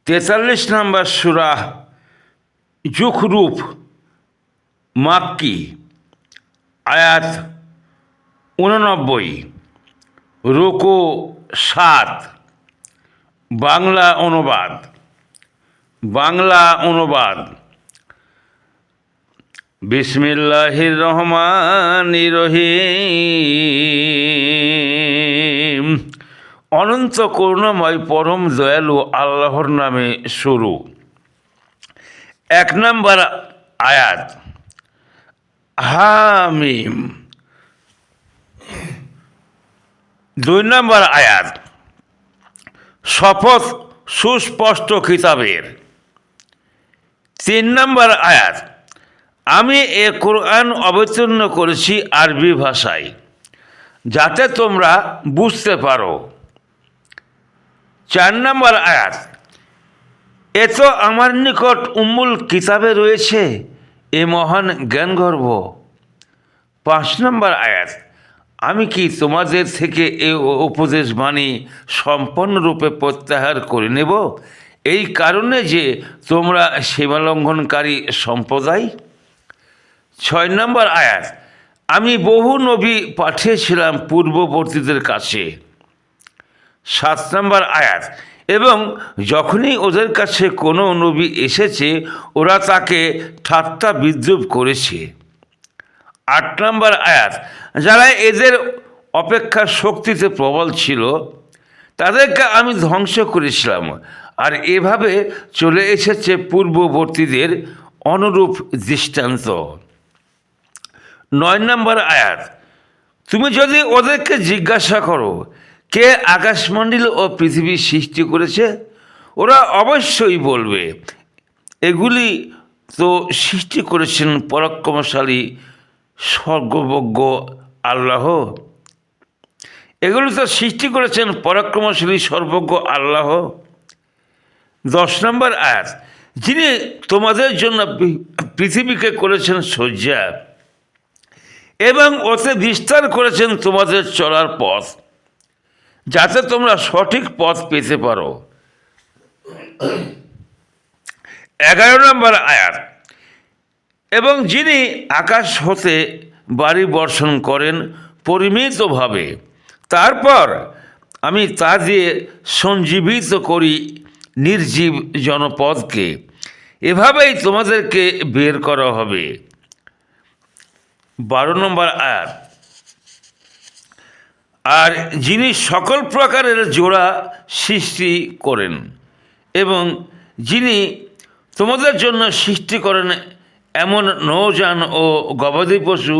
43 নম্বর সূরা যুখরুফ মাক্কি, আয়াত 89, রুকু 7। বাংলা অনুবাদ। বিসমিল্লাহির রহমানির রহিম। অনন্ত করুণাময় পরম দয়ালু আল্লাহর নামে শুরু। 1 নম্বর আয়াত, হামিম। 2 নম্বর আয়াত, শপথ সুস্পষ্ট কিতাবের। 3 নম্বর আয়াত, আমি এ কোরআন অবতীর্ণ করেছি আরবি ভাষায় যাতে তোমরা বুঝতে পারো। 4 নম্বর আয়াত, এ তো আমার নিকট উম্মুল কিতাবে রয়েছে এ মহান জ্ঞানগর্ভ। 5 নম্বর আয়াত, আমি কি তোমাদের থেকে এ উপদেশ বাণী সম্পূর্ণরূপে প্রত্যাহার করে নেব এই কারণে যে তোমরা সীমালঙ্ঘনকারী সম্প্রদায়। 6 নম্বর আয়াত, আমি বহু নবী পাঠিয়েছিলাম পূর্ববর্তীদের কাছে। 7 নম্বর আয়াত, এবং যখনই ওদের কাছে কোনো নবী এসেছে ওরা তাকে ঠাট্টা বিদ্রূপ করেছে। 8 নম্বর আয়াত, যারা এদের অপেক্ষা শক্তিতে প্রবল ছিল তাদেরকে আমি ধ্বংস করেছিলাম, আর এভাবে চলে এসেছে পূর্ববর্তীদের অনুরূপ দৃষ্টান্ত। 9 নম্বর আয়াত, তুমি যদি ওদেরকে জিজ্ঞাসা করো কে আকাশমণ্ডল ও পৃথিবী সৃষ্টি করেছে, ওরা অবশ্যই বলবে এগুলি তো সৃষ্টি করেছেন পরাক্রমশালী সর্বজ্ঞ আল্লাহ। এগুলি তো সৃষ্টি করেছেন পরাক্রমশালী সর্বজ্ঞ আল্লাহ। 10 নম্বর আয়াত, যিনি তোমাদের জন্য পৃথিবীকে করেছেন শয্যা এবং ওতে বিস্তার করেছেন তোমাদের চলার পথ যাতে তোমরা সঠিক পথ পেতে পারো। 11 নম্বর আয়াত, এবং যিনি আকাশ হতে বাড়ি বর্ষণ করেন পরিমিতভাবে, তারপর আমি তা দিয়ে সঞ্জীবিত করি নির্জীব জনপদকে, এভাবেই তোমাদেরকে বের করা হবে। 12 নম্বর আয়াত, আর যিনি সকল প্রকারের জোড়া সৃষ্টি করেন এবং যিনি তোমাদের জন্য সৃষ্টি করেন এমন নৌযান ও গবাদি পশু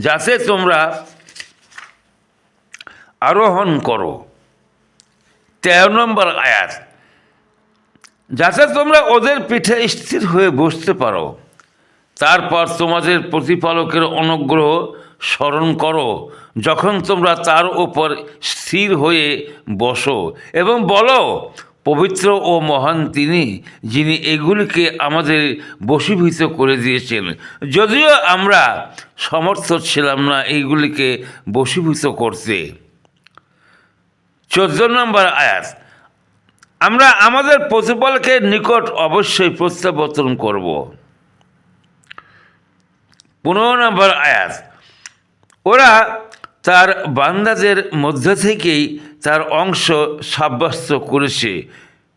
যাতে তোমরা আরোহণ করো। 13 নম্বর আয়াত, যাতে তোমরা ওদের পিঠে স্থির হয়ে বসতে পারো। তারপর তোমাদের প্রতিপালকের অনুগ্রহ স্মরণ করো যখন তোমরা তার উপর স্থির হয়ে বসো এবং বলো, পবিত্র ও মহান তিনি যিনি এগুলিকে আমাদের বশীভূত করে দিয়েছেন, যদিও আমরা সমর্থ ছিলাম না এইগুলিকে বশীভূত করতে। 14 নম্বর আয়াত, আমরা আমাদের প্রতিপালকের নিকট অবশ্যই প্রত্যাবর্তন করব। 15 নম্বর আয়াত, ওরা তার বান্দাদের মধ্য থেকেই তার অংশ সাব্যস্ত করেছে,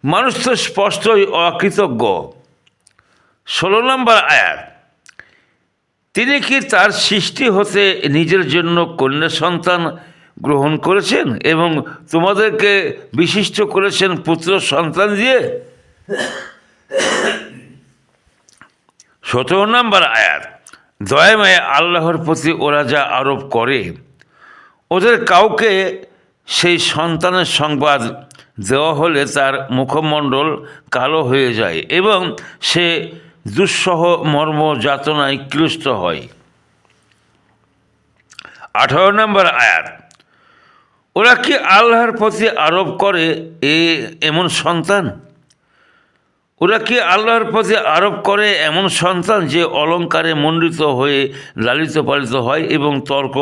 মানুষ তো স্পষ্টই অকৃতজ্ঞ। 16 নম্বর আয়াত, তিনি কি তার সৃষ্টি হতে নিজের জন্য কন্যা সন্তান গ্রহণ করেছেন এবং তোমাদেরকে বিশিষ্ট করেছেন পুত্র সন্তান দিয়ে। 17 নম্বর আয়াত, দয়াময় আল্লাহর প্রতি ওরা যা আরোপ করে ওদের কাউকে সেই সন্তানের সংবাদ দেওয়া হলে তার মুখমণ্ডল কালো হয়ে যায় এবং সে দুঃসহ মর্ম যাতনায় ক্লিষ্ট হয়। 18 নম্বর আয়াত, ওরা কি আল্লাহর প্রতি আরোপ করে এমন সন্তান? ওরা কি আল্লাহর প্রতি আরোপ করে এমন সন্তান যে অলঙ্কারে মণ্ডিত হয়ে লালিত পালিত হয় এবং তর্ক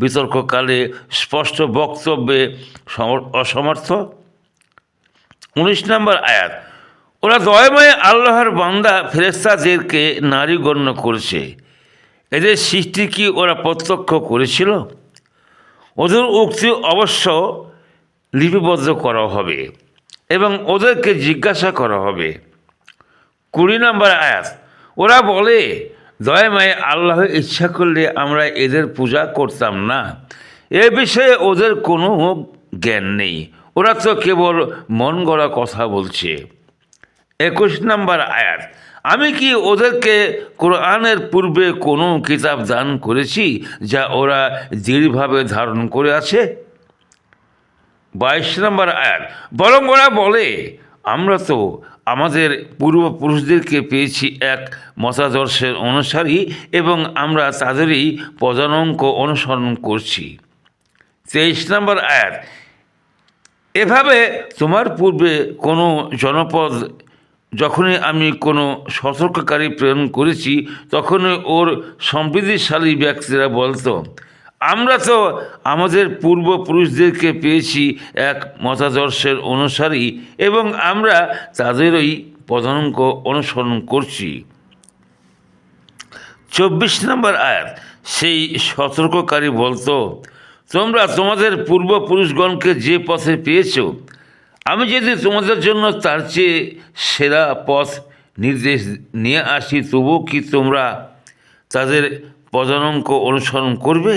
বিতর্ককালে স্পষ্ট বক্তব্যে অসমর্থ? 19 নম্বর আয়াত, ওরা দয়াময় আল্লাহর বান্দা ফেরেশতাদেরকে নারী গণ্য করেছে। এদের সৃষ্টি কি ওরা প্রত্যক্ষ করেছিল? ওদের উক্তি অবশ্য লিপিবদ্ধ করা হবে এবং ওদেরকে জিজ্ঞাসা করা হবে। 20 নম্বর আয়াত, ওরা বলে দয়াময় আল্লাহ ইচ্ছা করলে আমরা এদের পূজা করতাম না। এ বিষয়ে ওদের কোনো জ্ঞান নেই, ওরা তো কেবল মন গড়া কথা বলছে। 21 নম্বর আয়াত, আমি কি ওদেরকে কোরআনের পূর্বে কোনো কিতাব দান করেছি যা ওরা দৃঢ়ভাবে ধারণ করে আছে? 22 নম্বর আয়াত, বরং ওরা বলে আমরা তো আমাদের পূর্বপুরুষদেরকে পেয়েছি এক মতাদর্শের অনুসারী এবং আমরা তাদেরই পদাঙ্ক অনুসরণ করছি। 23 নম্বর আয়াত, এভাবে তোমার পূর্বে কোনো জনপদ যখনই আমি কোনো সতর্ককারী প্রেরণ করেছি তখনই ওর সমৃদ্ধিশালী ব্যক্তিরা বলতো আমরা তো আমাদের পূর্বপুরুষদেরকে পেয়েছি এক মতাদর্শের অনুসারী এবং আমরা তাদেরই পদাঙ্ক অনুসরণ করছি। 24 নম্বর আয়াত, সেই সতর্ককারী বলতো তোমরা তোমাদের পূর্বপুরুষগণকে যে পথে পেয়েছ আমি যদি তোমাদের জন্য তার চেয়ে সেরা পথ নির্দেশ নিয়ে আসি তবুও কি তোমরা তাদের পদাঙ্ক অনুসরণ করবে?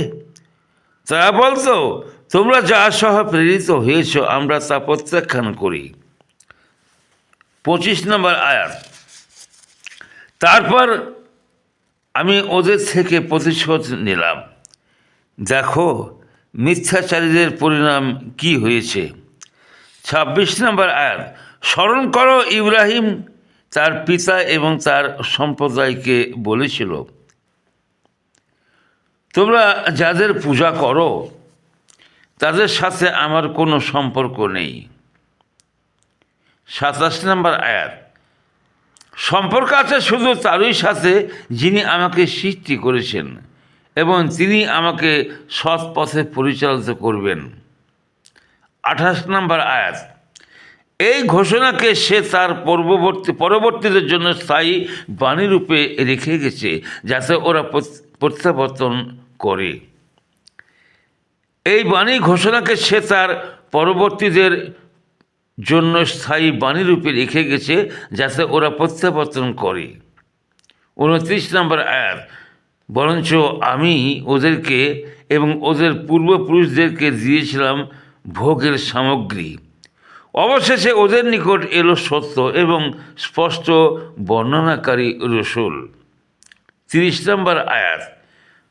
তারা বলতো তোমরা যা সহ প্রেরিত হয়েছ আমরা তা প্রত্যাখ্যান করি। 25 নম্বর আয়াত, তারপর আমি ওদের থেকে প্রতিশোধ নিলাম, দেখো মিথ্যাচারীদের পরিণাম কি হয়েছে। 26 নম্বর আয়াত, স্মরণ করো ইব্রাহিম তার পিতা এবং তার সম্প্রদায়কে বলেছিল তোমরা যাদের পূজা করো তাদের সাথে আমার কোনো সম্পর্ক নেই। 27 নম্বর আয়াত, সম্পর্ক আছে শুধু তারই সাথে যিনি আমাকে সৃষ্টি করেছেন এবং তিনি আমাকে সৎ পথে পরিচালিত করবেন। 28 নম্বর আয়াত, এই ঘোষণাকে সে তার পরবর্তীদের জন্য স্থায়ী বাণীরূপে রেখে গেছে যাতে ওরা প্রত্যাবর্তন করে। এই বাণী ঘোষণাকে সে তার পরবর্তীদের জন্য স্থায়ী বাণীরূপে রেখে গেছে যাতে ওরা প্রত্যাবর্তন করে। 29 নম্বর আয়াত, বরঞ্চ আমি ওদেরকে এবং ওদের পূর্বপুরুষদেরকে দিয়েছিলাম ভোগের সামগ্রী, অবশেষে ওদের নিকট এলো সত্য এবং স্পষ্ট বর্ণনাকারী রসূল। 30 নম্বর আয়াত,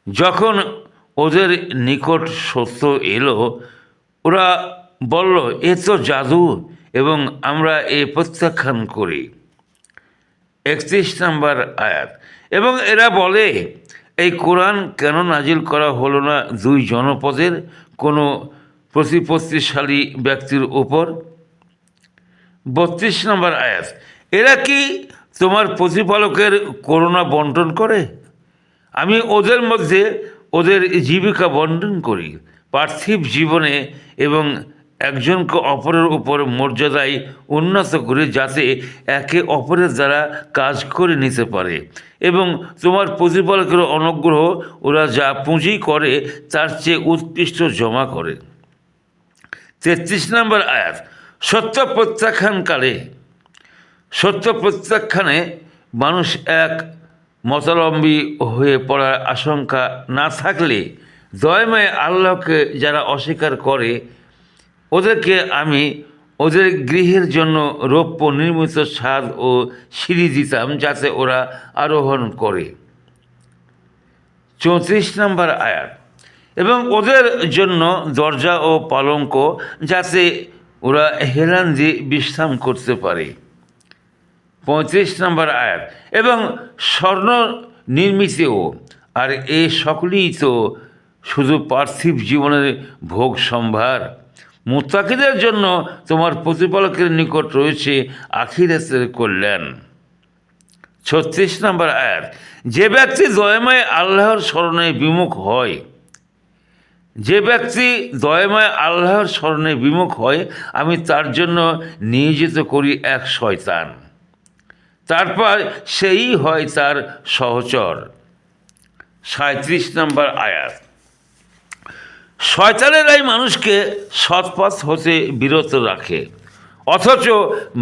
যখন ওদের নিকট সত্য এলো ওরা বলল এ তো জাদু এবং আমরা এ প্রত্যাখ্যান করি। 31 নম্বর আয়াত, এবং এরা বলে এই কোরআন কেন নাজিল করা হলো না দুই জনপদের কোনো প্রতিপত্তিশালী ব্যক্তির উপর। 32 নম্বর আয়াত, এরা কি তোমার প্রতিপালকের করুণা বন্টন করে? আমি ওদের মধ্যে ওদের জীবিকা বন্টন করি পার্থিব জীবনে এবং একজনকে অপরের উপর মর্যাদায় উন্নত করে যাতে একে অপরের দ্বারা কাজ করে নিতে পারে এবং তোমার প্রতিপালকের অনুগ্রহ ওরা যা পুঁজি করে তার চেয়ে উৎকৃষ্ট জমা করে। 33 নম্বর আয়াত, সত্য প্রত্যাখ্যানে মানুষ এক মতাবলম্বী হয়ে পড়ার আশঙ্কা না থাকলে দয়াময় আল্লাহকে যারা অস্বীকার করে ওদেরকে আমি ওদের গৃহের জন্য রৌপ্য নির্মিত ছাদ ও সিঁড়ি দিতাম যাতে ওরা আরোহণ করে। 34 নম্বর আয়াত, এবং ওদের জন্য দরজা ও পালঙ্ক যাতে ওরা হেলান দিয়ে বিশ্রাম করতে পারে। 35 নম্বর আয়াত, এবং স্বর্ণ নির্মিতও, আর এ সকলেই তো শুধু পার্থিব জীবনের ভোগ সম্ভার। মুত্তাকিদের জন্য তোমার প্রতিপালকের নিকট রয়েছে আখিরাতের কল্যাণ। 36 নম্বর আয়াত, যে ব্যক্তি দয়াময় আল্লাহর স্মরণে বিমুখ হয় আমি তার জন্য নিয়োজিত করি এক শয়তান। তারপর সেই হয় তার সহচর। 37 নম্বর আয়াত। শয়তানেরাই মানুষকে সৎপথ হতে বিরত রাখে, অথচ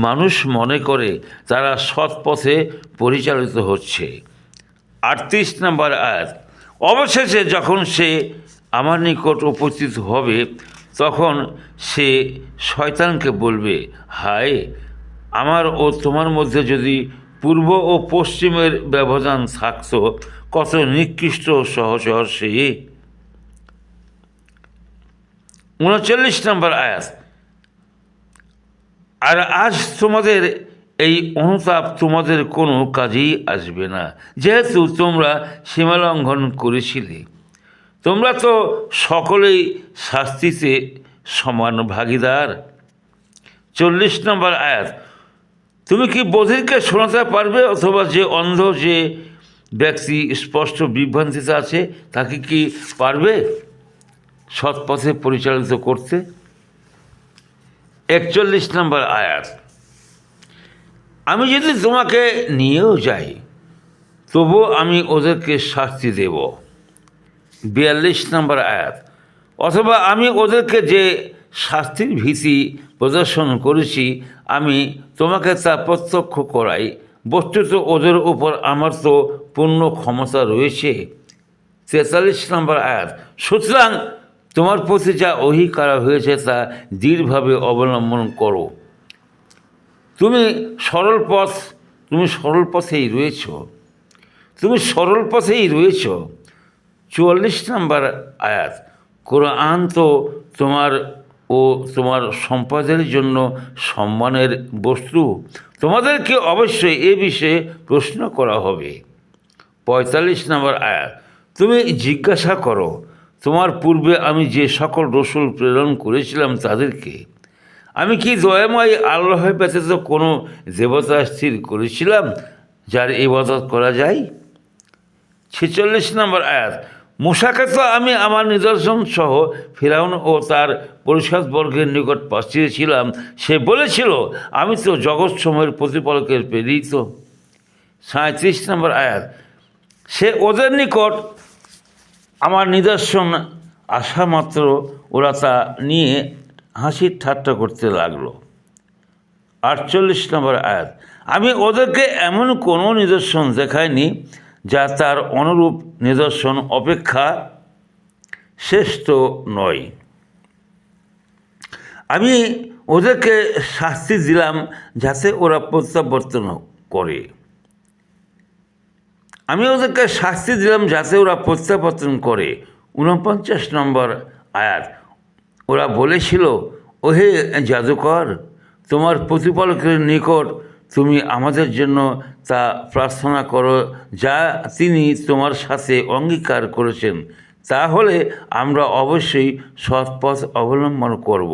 মানুষ মনে করে তারা সৎপথে পরিচালিত হচ্ছে। 38 নম্বর আয়াত। অবশেষে যখন সে আমার নিকট উপস্থিত হবে, তখন সে শয়তানকে বলবে, হায়, আমার ও তোমার মধ্যে যদি পূর্ব ও পশ্চিমের ব্যবধান থাকত, কত নিকৃষ্ট সহচর সে। 39 নম্বর আয়াত। আর আজ তোমাদের এই অনুতাপ তোমাদের কোনো কাজেই আসবে না, যেহেতু তোমরা সীমালঙ্ঘন করেছিলে। তোমরা তো সকলেই শাস্তিতে সমান ভাগীদার। 40 নম্বর আয়াত। তুমি কি বধিরকে শোনাতে পারবে, অথবা যে অন্ধ যে ব্যক্তি স্পষ্ট বিভ্রান্তিতে আছে তাকে কি পারবে সৎপথে পরিচালিত করতে? 41 নম্বর আয়াত। আমি যদি তোমাকে নিয়েও যাই, তবু আমি ওদেরকে শাস্তি দেব। 42 নম্বর আয়াত। অথবা আমি ওদেরকে যে শাস্তির ভীতি প্রদর্শন করেছি, আমি তোমাকে তা প্রত্যক্ষ করাই। বস্তুত ওদের উপর আমার তো পূর্ণ ক্ষমতা রয়েছে। 43 নম্বর আয়াত। সুতরাং তোমার প্রতি যা ওহী করা হয়েছে তা দৃঢ়ভাবে অবলম্বন করো। তুমি সরল পথেই রয়েছ। 44 নম্বর আয়াত। কোরআন তো তোমার ও তোমার সম্পদের জন্য সম্মানের বস্তু। তোমাদেরকে অবশ্যই এ বিষয়ে প্রশ্ন করা হবে। 45 নম্বর আয়াত। তুমি জিজ্ঞাসা করো, তোমার পূর্বে আমি যে সকল রসুল প্রেরণ করেছিলাম তাদেরকে, আমি কি দয়াময় আল্লাহ ব্যতীত কোনো দেবতা স্থির করেছিলাম যার ইবাদত করা যায়? 46 নম্বর আয়াত। মূসাকে তো আমি আমার নিদর্শন সহ ফিরআউন ও তার পরিষদবর্গের নিকট পাঠিয়েছিলাম। সে বলেছিল, আমি তো জগৎসমূহের প্রতিপালকের প্রেরিত। 37 নম্বর আয়াত। সে ওদের নিকট আমার নিদর্শন আসা মাত্র ওরা তা নিয়ে হাসির ঠাট্টা করতে লাগলো। 48 নম্বর আয়াত। আমি ওদেরকে এমন কোনো নিদর্শন দেখাইনি যা তার অনুরূপ নিদর্শন অপেক্ষা শ্রেষ্ঠ নয়। আমি ওদেরকে শাস্তি দিলাম যাতে ওরা প্রত্যাবর্তন করে। 49 নম্বর আয়াত। ওরা বলেছিল, ওহে জাদুকর, তোমার প্রতিপালকের নিকট তুমি আমাদের জন্য তা প্রার্থনা করো যা তিনি তোমার সাথে অঙ্গীকার করেছেন, তাহলে আমরা অবশ্যই সৎপথ অবলম্বন করব।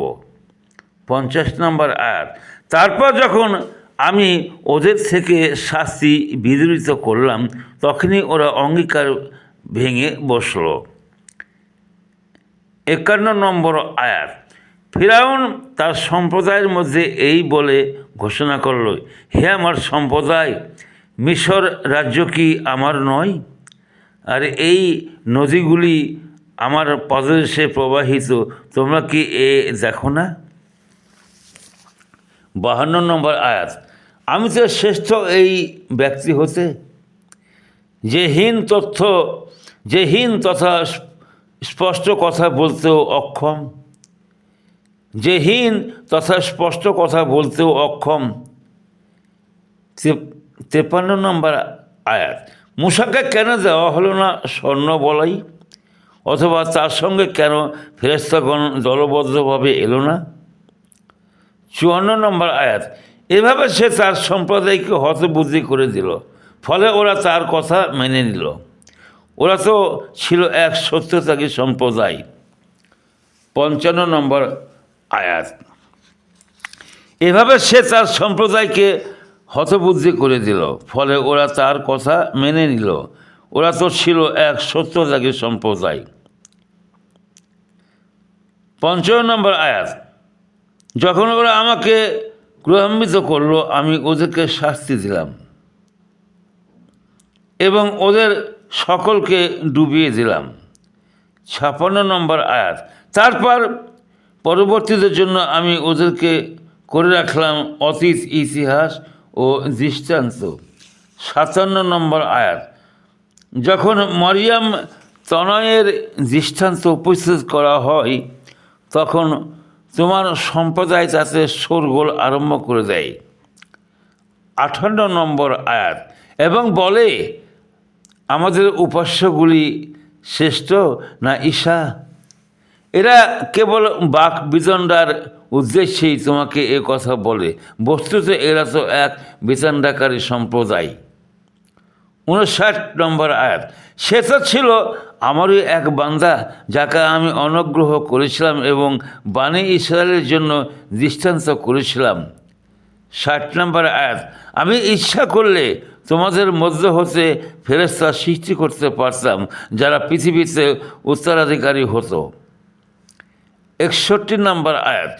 50 নম্বর আয়াত। তারপর যখন আমি ওদের থেকে শাস্তি বিদরিত করলাম, তখনই ওরা অঙ্গীকার ভেঙে বসল। 51 নম্বর আয়াত। ফিরআউন তার সম্প্রদায়ের মধ্যে এই বলে ঘোষণা করল, হে আমার সম্প্রদায়, মিশর রাজ্য কি আমার নয়? আর এই নদীগুলি আমার পাদদেশে প্রবাহিত, তোমরা কি এ দেখো না? 52 নম্বর আয়াত। আমি তো শ্রেষ্ঠ এই ব্যক্তি হতে যে হীন তথা স্পষ্ট কথা বলতেও অক্ষম। 53 নম্বর আয়াত। মূসাকে কেন দেওয়া হলো না স্বর্ণ বলাই, অথবা তার সঙ্গে কেন ফেরেশতাগণ দলবদ্ধভাবে এলো না? 54 নম্বর আয়াত। এভাবে সে তার সম্প্রদায়কে হতবুদ্ধি করে দিল, ফলে ওরা তার কথা মেনে নিল। ওরা তো ছিল এক সত্যত্যাগী সম্প্রদায়। 55 নম্বর আয়াত। এভাবে সে তার সম্প্রদায়কে হতবুদ্ধি করে দিল, ফলে ওরা তার কথা মেনে নিল। ওরা তো ছিল এক সত্যত্যাগী সম্প্রদায়। 55 নম্বর আয়াত। যখন ওরা আমাকে ক্রোধান্বিত করলো, আমি ওদেরকে শাস্তি দিলাম। এবং ওদের সকলকে ডুবিয়ে দিলাম। 56 নম্বর আয়াত, তারপর পরবর্তীদের জন্য আমি ওদেরকে করে রাখলাম অতীত ইতিহাস ও দৃষ্টান্ত। 57 নম্বর আয়াত, যখন মরিয়ম তনয়ের দৃষ্টান্ত উপস্থিত করা হয় তখন তোমার সম্প্রদায় তাতে শোরগোল আরম্ভ করে দেয়। 58 নম্বর আয়াত, এবং বলে আমাদের উপাস্যগুলি শ্রেষ্ঠ না ঈশা? এরা কেবল বাক বিতণ্ডার উদ্দেশ্যেই তোমাকে এ কথা বলে, বস্তুত এরা তো এক বিতণ্ডাকারী সম্প্রদায়। 59 নম্বর আয়াত, সে তো ছিল আমারই এক বান্দা যাকে আমি অনুগ্রহ করেছিলাম এবং বানি ইসরায়েলের জন্য দৃষ্টান্ত করেছিলাম। 60 নম্বর আয়াত, আমি ইচ্ছা করলে তোমাদের মধ্য হতে ফেরেশতা সৃষ্টি করতে পারতাম যারা পৃথিবীতে উত্তরাধিকারী হতো। 61 নম্বর আয়াত,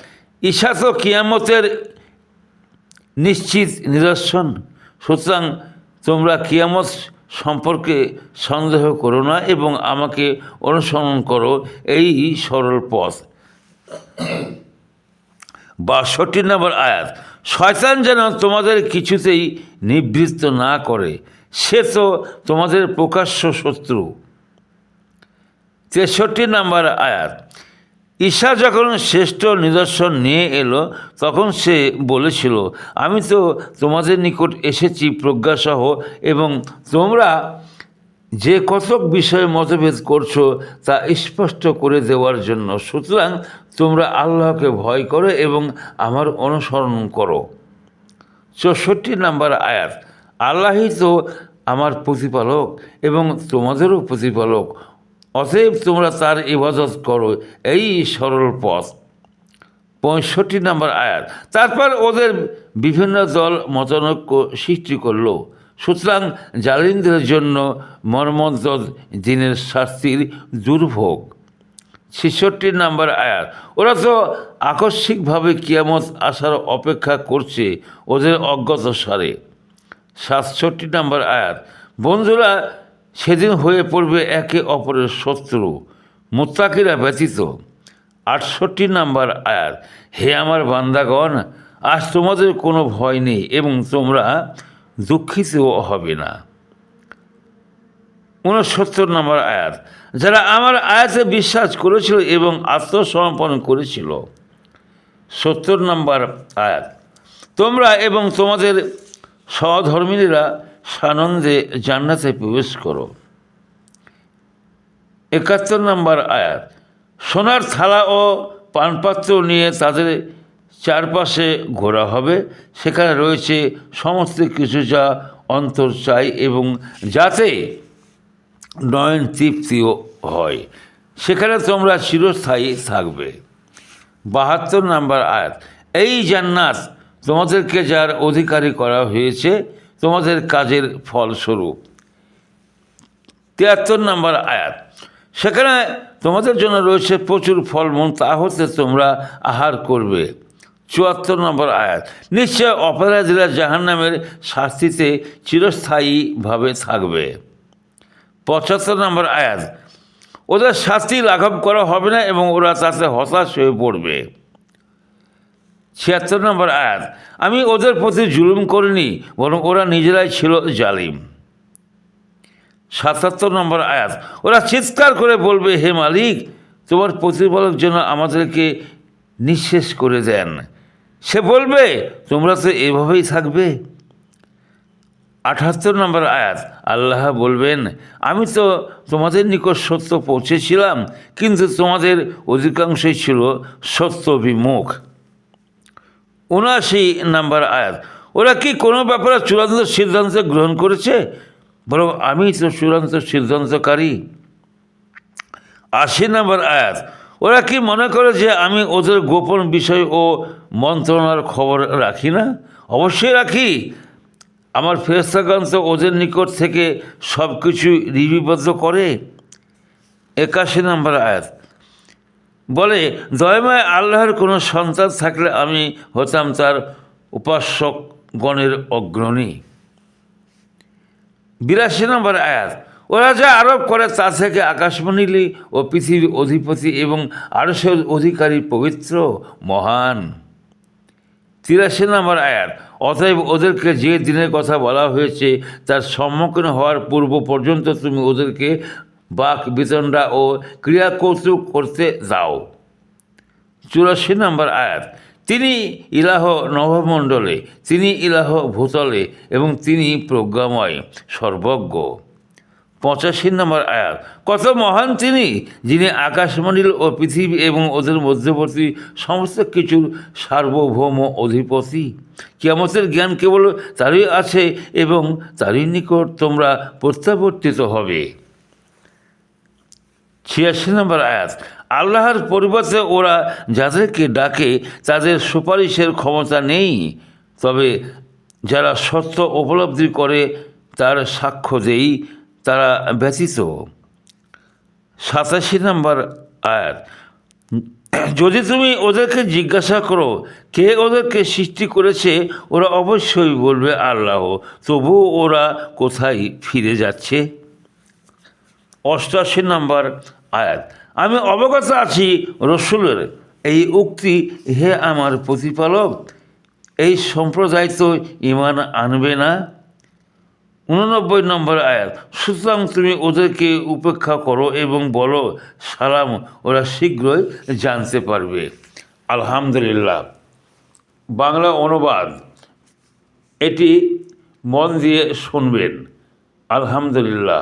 ঈশা তো কিয়ামতের নিশ্চিত নিদর্শন, সুতরাং তোমরা কিয়ামত সম্পর্কে সন্দেহ করো না এবং আমাকে অনুসরণ করো এই সরল পথ। 62 নম্বর আয়াত, শয়তান যেন তোমাদের কিছুতেই নিবৃত্ত না করে, সে তো তোমাদের প্রকাশ্য শত্রু। 63 নম্বর আয়াত, ঈশা যখন শ্রেষ্ঠ নিদর্শন নিয়ে এলো তখন সে বলেছিল, আমি তো তোমাদের নিকট এসেছি প্রজ্ঞাসহ এবং তোমরা যে কতক বিষয়ে মতভেদ করছো তা স্পষ্ট করে দেওয়ার জন্য, সুতরাং তোমরা আল্লাহকে ভয় করো এবং আমার অনুসরণ করো। 64 নম্বর আয়াত, আল্লাহই তো আমার প্রতিপালক এবং তোমাদেরও প্রতিপালক, অতএব তোমরা তার ইবাদত করো এই সরল পথ। 65 নম্বর আয়াত, তারপর ওদের বিভিন্ন দল মতানৈক্য সৃষ্টি করল, সুতরাং জালিমদের জন্য মর্মন্তুদ দিনের শাস্তির দুর্ভোগ। 66 নম্বর আয়াত, ওরা তো আকস্মিকভাবে কিয়ামত আসার অপেক্ষা করছে ওদের অজ্ঞত সারে। 67 নম্বর আয়াত, বন্ধুরা সেদিন হয়ে পড়বে একে অপরের শত্রু, মুত্তাকিরা ব্যতীত। 68 নম্বর আয়াত, হে আমার বান্দাগণ, আজ তোমাদের কোনো ভয় নেই এবং তোমরা দুঃখিতও হবে না। 69 নম্বর আয়াত, যারা আমার আয়াতে বিশ্বাস করেছিল এবং আত্মসমর্পণ করেছিল। 70 নম্বর আয়াত, তোমরা এবং তোমাদের সহধর্মিনীরা সানন্দে জান্নাতে প্রবেশ করো। 71 নম্বর আয়াত, সোনার থালা ও পানপাত্র নিয়ে তাদের চারপাশে ঘোরা হবে, সেখানে রয়েছে সমস্ত কিছু যা অন্তর চাই এবং যাতে নয়ন তৃপ্তিও হয়, সেখানে তোমরা চিরস্থায়ী থাকবে। 72 নম্বর আয়াত, এই জান্নাত তোমাদেরকে যার অধিকারী করা হয়েছে তোমাদের কাজের ফলস্বরূপ। 73 নম্বর আয়াত, সেখানে তোমাদের জন্য রয়েছে প্রচুর ফলমূল, তা হতে তোমরা আহার করবে। 74 নম্বর আয়াত, নিশ্চয় অপরাধীরা জাহান্নামের শাস্তিতে চিরস্থায়ীভাবে থাকবে। 75 নম্বর আয়াত, ওদের শাস্তি লাঘব করা হবে না এবং ওরা তাতে হতাশ হয়ে পড়বে। 76 নম্বর আয়াত, আমি ওদের প্রতি জুলুম করিনি বরং ওরা নিজেরাই ছিল জালিম। 77 নম্বর আয়াত, ওরা চিৎকার করে বলবে, হে মালিক, তোমার প্রতিপালক যেন আমাদেরকে নিঃশেষ করে দেন। সে বলবে, তোমরা তো এভাবেই থাকবে। 78 নম্বর আয়াত, আল্লাহ বলবেন, আমি তো তোমাদের নিকট সত্য পৌঁছেছিলাম কিন্তু তোমাদের অধিকাংশই ছিল সত্য বিমুখ। 79 নম্বর আয়াত, ওরা কি কোনো ব্যাপারে চূড়ান্ত সিদ্ধান্ত গ্রহণ করেছে? বরং আমি তো চূড়ান্ত সিদ্ধান্তকারী। 80 নম্বর আয়াত, ওরা কি মনে করে যে আমি ওদের গোপন বিষয় ও মন্ত্রণার খবর রাখি না? অবশ্যই রাখি। আমার ফেরেশতাগণ তো ওদের নিকট থেকে সব কিছু লিপিবদ্ধ করে। 81 নম্বর আয়াত বলে, দয়াময় আল্লাহর কোনো সন্তান থাকলে আমি হতাম তার উপাসকগণের অগ্রণী। 82 নম্বর আয়াত, ওরা যা আরোপ করে তা থেকে আকাশমণ্ডলী ও পৃথিবীর অধিপতি এবং আরশের অধিকারী পবিত্র মহান। 83 নম্বর আয়াত, অতএব ওদেরকে যে দিনের কথা বলা হয়েছে তার সম্মুখীন হওয়ার পূর্ব পর্যন্ত তুমি ওদেরকে বাক বিতণ্ডা ও ক্রিয়াকৌতুক করতে দাও। 84 নম্বর আয়াত, তিনি ইলাহ নভমণ্ডলে, তিনি ইলাহ ভূতলে এবং তিনি প্রজ্ঞাময় সর্বজ্ঞ। 85 নম্বর আয়াত, কত মহান তিনি, যিনি আকাশমণ্ডল ও পৃথিবী এবং ওদের মধ্যবর্তী সমস্ত কিছুর সার্বভৌম অধিপতি। কিয়ামতের জ্ঞান কেবল তারই আছে এবং তারই নিকট তোমরা প্রত্যাবর্তিত হবে। 86 নম্বর আয়াত, আল্লাহর পরিবর্তে ওরা যাদেরকে ডাকে তাদের সুপারিশের ক্ষমতা নেই, তবে যারা সত্য উপলব্ধি করে তার সাক্ষ্য দেই তারা ব্যতীত। 87 নম্বর আয়াত, যদি তুমি ওদেরকে জিজ্ঞাসা করো কে ওদেরকে সৃষ্টি করেছে, ওরা অবশ্যই বলবে আল্লাহ, তবুও ওরা কোথায় ফিরে যাচ্ছে। 88 নম্বর আয়াত, আমি অবগত আছি রসুলের এই উক্তি, হে আমার প্রতিপালক, এই সম্প্রদায় তো ঈমান আনবে না। 89 নম্বর আয়াত, সুতরাং তুমি ওদেরকে উপেক্ষা করো এবং বলো সালাম, ওরা শীঘ্রই জানতে পারবে। আলহামদুলিল্লাহ। বাংলা অনুবাদ, এটি মন দিয়ে শুনবেন। আলহামদুলিল্লাহ।